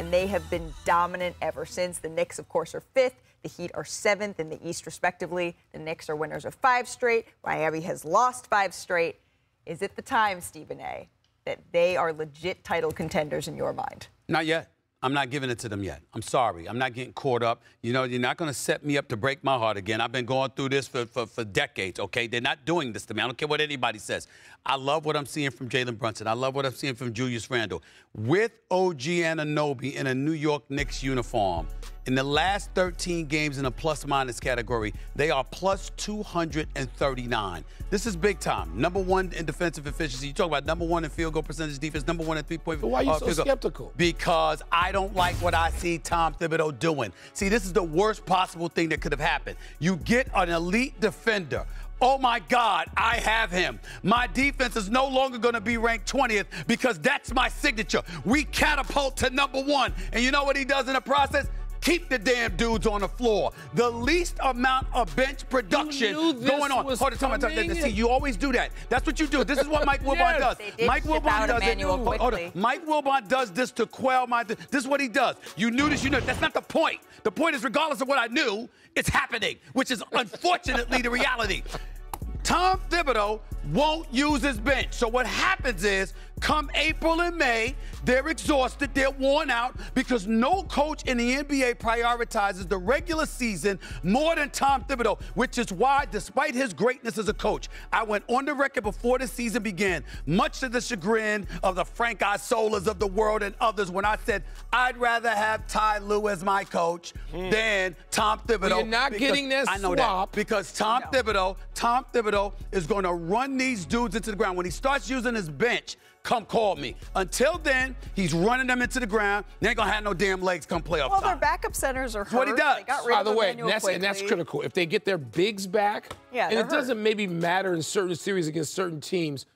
and they have been dominant ever since. The Knicks, of course, are 5th. The Heat are 7th in the East, respectively. The Knicks are winners of 5 straight. Miami has lost 5 straight. Is it the time, Stephen A., that they are legit title contenders in your mind? Not yet. I'm not giving it to them yet. I'm sorry. I'm not getting caught up. You know, you're not going to set me up to break my heart again. I've been going through this for decades, okay? They're not doing this to me. I don't care what anybody says. I love what I'm seeing from Jalen Brunson. I love what I'm seeing from Julius Randle. With OG Anunoby in a New York Knicks uniform, in the last 13 games in a plus-minus category, they are plus 239. This is big time. Number 1 in defensive efficiency. You talk about number 1 in field goal percentage defense, number 1 in three-point. But why are you so skeptical? Because I don't like what I see Tom Thibodeau doing. See, this is the worst possible thing that could have happened. You get an elite defender. Oh, my God, I have him. My defense is no longer going to be ranked 20th because that's my signature. We catapult to number 1. And you know what he does in the process? Keep the damn dudes on the floor. The least amount of bench production going on. Hold on, see, you always do that. That's what you do. This is what Mike Wilbon does. Mike Wilbon does it. Hold on. Mike Wilbon does this to quell my. This is what he does. You knew this. You know. That's not the point. The point is, regardless of what I knew, it's happening, which is unfortunately the reality. Tom Thibodeau won't use his bench. So what happens is, come April and May, they're exhausted, they're worn out, because no coach in the NBA prioritizes the regular season more than Tom Thibodeau, which is why, despite his greatness as a coach, I went on the record before the season began, much to the chagrin of the Frank Isolas of the world and others, when I said I'd rather have Ty Lue as my coach than Tom Thibodeau. Well, you're not getting this swap. I know that, because Tom Thibodeau is going to run these dudes into the ground. When he starts using his bench, come call me. Until then, he's running them into the ground. They ain't going to have no damn legs come playoff time. Well, their backup centers are hurt. That's what he does. They got rid By the of way, and that's critical. If they get their bigs back, and it doesn't maybe matter in certain series against certain teams,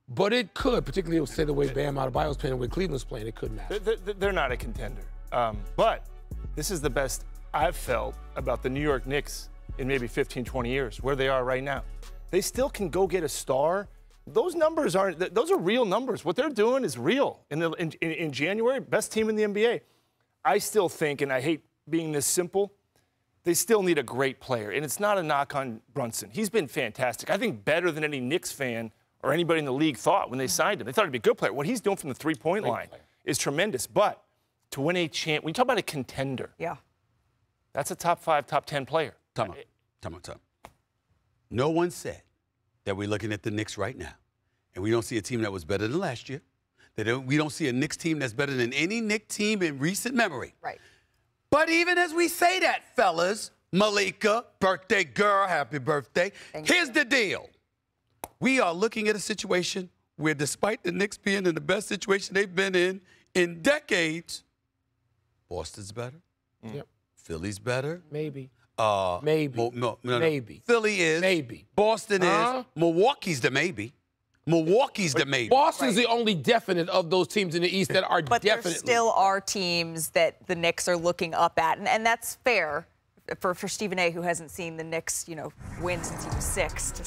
but it could, particularly say the way Bam Adebayo's playing, the way Cleveland's playing, it could matter. They're not a contender. But this is the best I've felt about the New York Knicks in maybe 15, 20 years, where they are right now. They still can go get a star. Those numbers aren't, those are real numbers. What they're doing is real. In January, best team in the NBA. I still think, and I hate being this simple, they still need a great player. And it's not a knock on Brunson. He's been fantastic. I think better than any Knicks fan or anybody in the league thought when they signed him. They thought he'd be a good player. What he's doing from the three-point line is tremendous. But to win a champ, when you talk about a contender, that's a top 5, top 10 player. Time out. No one said that we're looking at the Knicks right now, and we don't see a team that was better than last year. We don't see a Knicks team that's better than any Knicks team in recent memory. Right. But even as we say that, fellas, Malika, birthday girl, happy birthday. Here's the deal. We are looking at a situation where, despite the Knicks being in the best situation they've been in decades, Boston's better. Philly's better. Maybe. Maybe. Maybe. Philly is. Maybe. Boston is. Milwaukee's the maybe. Milwaukee's the maybe. Boston's the only definite of those teams in the East that are but definitely. But there still are teams that the Knicks are looking up at, and that's fair for Stephen A., who hasn't seen the Knicks, win since he was 6, to